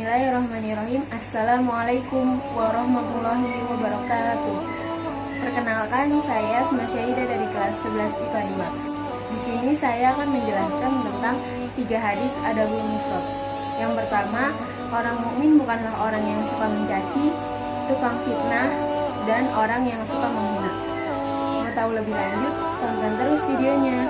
Bismillahirrahmanirrahim. Assalamualaikum warahmatullahi wabarakatuh. Perkenalkan, saya Asma Syahidah dari kelas 11 IPA 2. Di sini saya akan menjelaskan tentang 3 hadis adabul mufrad. Yang pertama, orang mukmin bukanlah orang yang suka mencaci, tukang fitnah, dan orang yang suka menghina. Mau tahu lebih lanjut? Tonton terus videonya.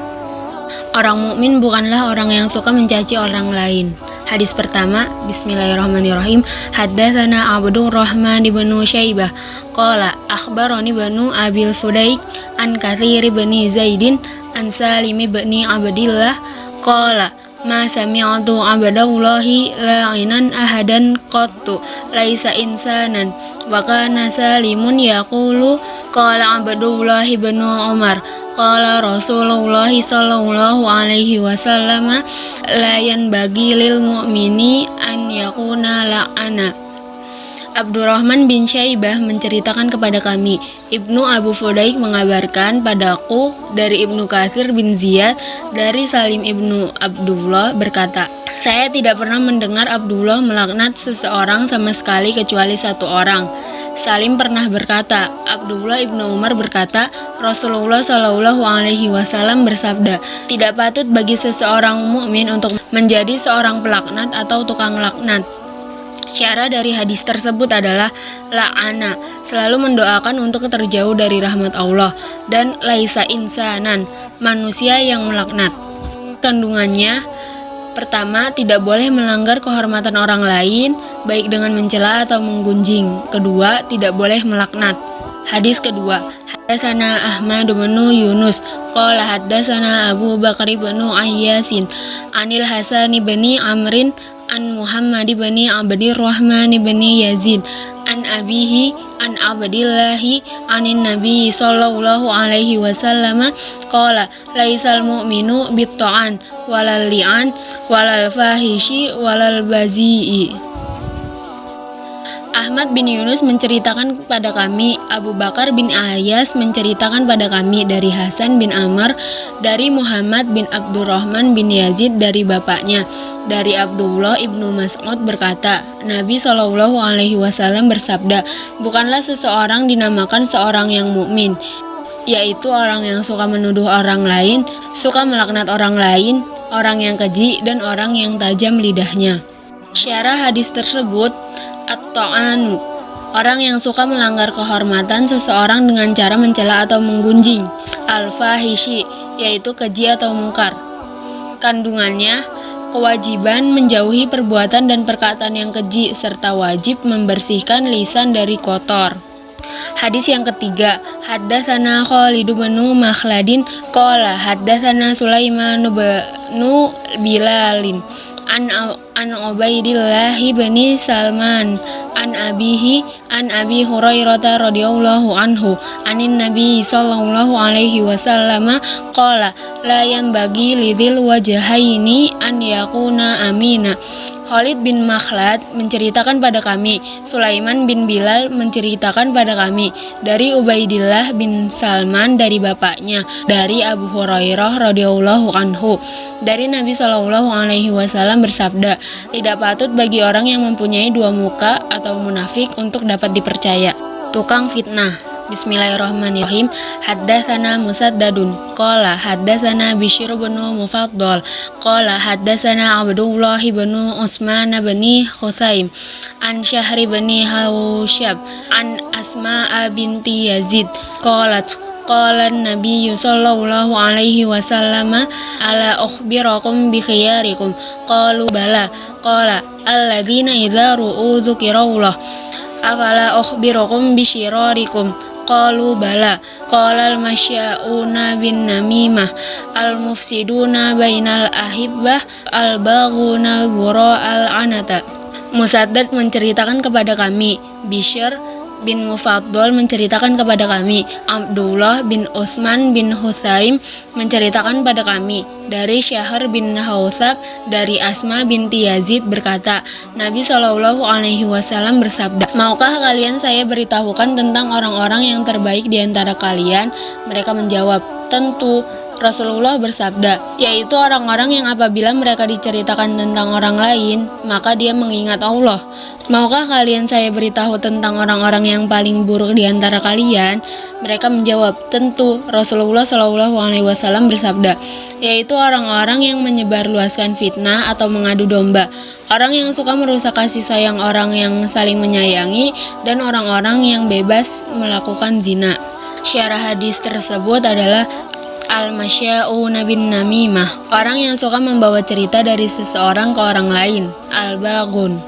Orang mukmin bukanlah orang yang suka mencaci orang lain. Hadis pertama, Bismillahirrahmanirrahim. Haddatsana Abdurrahman bin Syaibah qala akhbarani banu Abil Fudaik an Katsir bin Zaidin an Salim bin Abdillah qala ma sami'tu abdallahi la'inan ahadan qattu laisa insanan wa kana Salimun yaqulu qala Abdullahi bin Umar qala Rasulullah sallallahu alaihi wasallam la yanbaghi lil mu'mini an yakuna la'ana. Abdurrahman bin Syaibah menceritakan kepada kami, Ibnu Abu Fudaik mengabarkan padaku dari Ibnu Katsir bin Ziyad dari Salim Ibnu Abdullah berkata, saya tidak pernah mendengar Abdullah melaknat seseorang sama sekali kecuali satu orang. Salim pernah berkata, Abdullah ibnu Umar berkata, Rasulullah Shallallahu Alaihi Wasallam bersabda, tidak patut bagi seseorang mukmin untuk menjadi seorang pelaknat atau tukang laknat. Syarah dari hadis tersebut adalah la'ana, selalu mendoakan untuk terjauh dari rahmat Allah, dan laisa insanan, manusia yang melaknat. Kandungannya, pertama, tidak boleh melanggar kehormatan orang lain, baik dengan mencela atau menggunjing. Kedua, tidak boleh melaknat. Hadis kedua, Haddatsana Ahmad bin Yunus qala haddatsana Abu Bakar bin Ayyasin anil Hasan bin Amrin an Muhammad bin Abdurrahman bin Yazid an abihi an Abdillahi anin Nabi sallallahu alaihi wasallam qala laisal mu'minu bitta'an walal li'an walal fahishi walal bazi'i. Ahmad bin Yunus menceritakan kepada kami, Abu Bakar bin Ayyas menceritakan pada kami dari Hasan bin Amr, dari Muhammad bin Abdurrahman bin Yazid dari bapaknya, dari Abdullah ibnu Mas'ud berkata, Nabi Shallallahu Alaihi Wasallam bersabda, bukanlah seseorang dinamakan seorang yang mukmin, yaitu orang yang suka menuduh orang lain, suka melaknat orang lain, orang yang keji, dan orang yang tajam lidahnya. Syarah hadis tersebut, at-ta'anu, orang yang suka melanggar kehormatan seseorang dengan cara mencela atau menggunjing. Al-fahishi, yaitu keji atau mungkar. Kandungannya, kewajiban menjauhi perbuatan dan perkataan yang keji, serta wajib membersihkan lisan dari kotor. Hadis yang ketiga, Haddatsana Khalid bin Makhladin qala haddatsana Sulaiman bin Bilalin an Ubaidillah bin Salman an abihi an Abi Hurairah radhiyallahu anhu anin Nabi sallallahu alaihi wasallam qala la yanbaghi lidzil wajhaini an yakuna amina. Khalid bin Makhlad menceritakan pada kami, Sulaiman bin Bilal menceritakan pada kami, dari Ubaidillah bin Salman dari bapaknya, dari Abu Hurairah radhiyallahu anhu, dari Nabi Shallallahu Alaihi Wasallam bersabda, tidak patut bagi orang yang mempunyai dua muka atau munafik untuk dapat dipercaya. Tukang fitnah. Bismillahirrahmanirrahim. Haddatsana Musaddadun qala haddatsana Bishr bin Mufaddal qala haddatsana Abdullah bin Utsman bin Khusaim an Syahri bin Hausyab an Asma binti Yazid qalat qala an-nabiy sallallahu alaihi wasallam ala ukhbirakum bi khiyarikum qalu bala qala alladzina idza ru'u dzikrallah afala ukhbirakum bi syirarikum qalu bala qala al-masya'una bin namimah al-mufsiduna bainal ahibbah al-baghuna al-bura al-anata. Musaddad menceritakan kepada kami, Bishr bin Mufaddal menceritakan kepada kami, Abdullah bin Utsman bin Husaim menceritakan pada kami, dari Syahr bin Hausyab dari Asma binti Yazid berkata, Nabi Shallallahu Alaihi Wasallam bersabda, maukah kalian saya beritahukan tentang orang-orang yang terbaik di antara kalian? Mereka menjawab, tentu. Rasulullah bersabda, yaitu orang-orang yang apabila mereka diceritakan tentang orang lain, maka dia mengingat Allah. Maukah kalian saya beritahu tentang orang-orang yang paling buruk di antara kalian? Mereka menjawab, tentu. Rasulullah SAW bersabda, yaitu orang-orang yang menyebarluaskan fitnah atau mengadu domba, orang yang suka merusak kasih sayang orang yang saling menyayangi, dan orang-orang yang bebas melakukan zina. Syarah hadis tersebut adalah al-masya'una bin namimah, orang yang suka membawa cerita dari seseorang ke orang lain. Al-baghun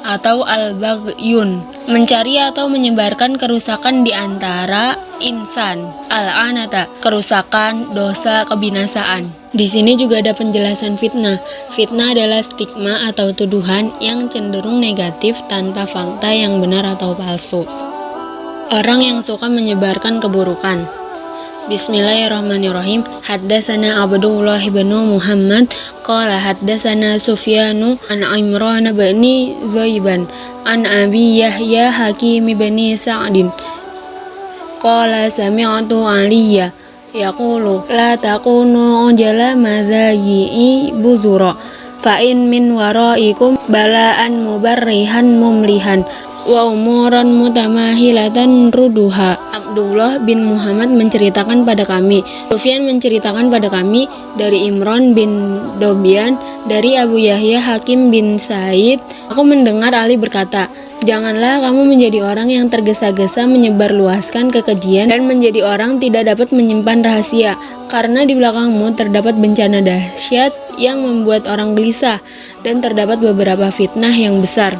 atau al-baghyun, mencari atau menyebarkan kerusakan di antara insan. Al-anata, kerusakan, dosa, kebinasaan. Di sini juga ada penjelasan fitnah. Fitnah adalah stigma atau tuduhan yang cenderung negatif tanpa fakta yang benar atau palsu. Orang yang suka menyebarkan keburukan. Bismillahirrahmanirrahim. Haddatsana Abdullah bin Muhammad qala haddatsana Sufyanu an Imran bin Zaiban an Abi Yahya Hakim bin Sa'din qala sami'tu Aliyya yaqulu la takunu ujala madhayi buzura fa in min waraikum bala'an mubarrihan mumlihan wa umuran mutamahilatan ruduha. Abdullah bin Muhammad menceritakan pada kami, Sufyan menceritakan pada kami dari Imran bin Dobyan, dari Abu Yahya Hakim bin Said. Aku mendengar Ali berkata, janganlah kamu menjadi orang yang tergesa-gesa menyebarluaskan kekejian dan menjadi orang tidak dapat menyimpan rahasia, karena di belakangmu terdapat bencana dahsyat yang membuat orang gelisah, dan terdapat beberapa fitnah yang besar.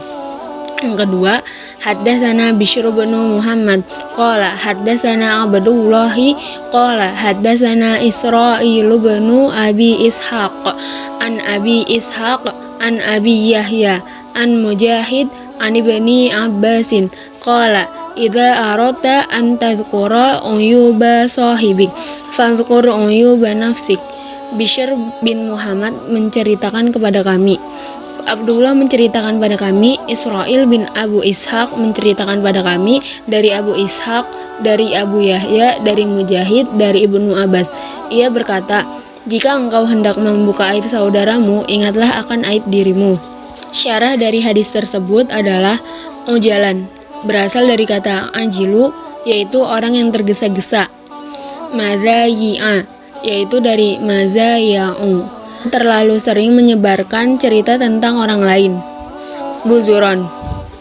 Yang kedua, haddatsana Bishr bin Muhammad qala haddatsana Abdullah qala haddatsana Israil bin Abi Ishaq an Abi Ishaq an Abi Yahya an Mujahid an Ibni Abbasin qala idza aradta an tadhkura uyuba sahibik fadhkur uyuba nafsik. Bishr bin Muhammad menceritakan kepada kami, Abdullah menceritakan pada kami, Israil bin Abu Ishaq menceritakan pada kami dari Abu Ishaq, dari Abu Yahya, dari Mujahid, dari Ibnu Abbas. Ia berkata, jika engkau hendak membuka aib saudaramu, ingatlah akan aib dirimu. Syarah dari hadis tersebut adalah ujalan, berasal dari kata ajilu, yaitu orang yang tergesa-gesa. Mazayi'a, yaitu dari mazaya'u, terlalu sering menyebarkan cerita tentang orang lain. Buzuron,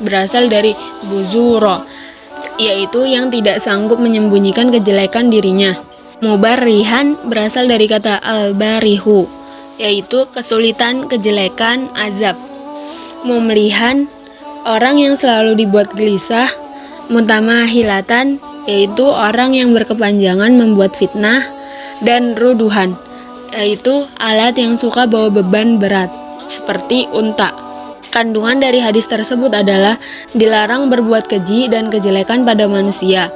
berasal dari buzuro, yaitu yang tidak sanggup menyembunyikan kejelekan dirinya. Mubarrihan berasal dari kata al-barihu, yaitu kesulitan, kejelekan, azab. Mumlihan, orang yang selalu dibuat gelisah. Mutamahilatan, yaitu orang yang berkepanjangan membuat fitnah. Dan ruduhan, yaitu alat yang suka bawa beban berat, seperti unta. Kandungan dari hadis tersebut adalah dilarang berbuat keji dan kejelekan pada manusia.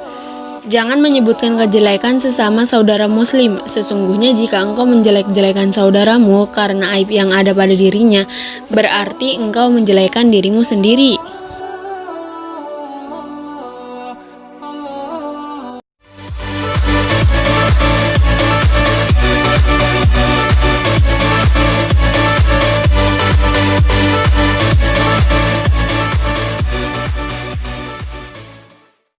Jangan menyebutkan kejelekan sesama saudara muslim. Sesungguhnya jika engkau menjelek-jelekan saudaramu karena aib yang ada pada dirinya, berarti engkau menjelekan dirimu sendiri.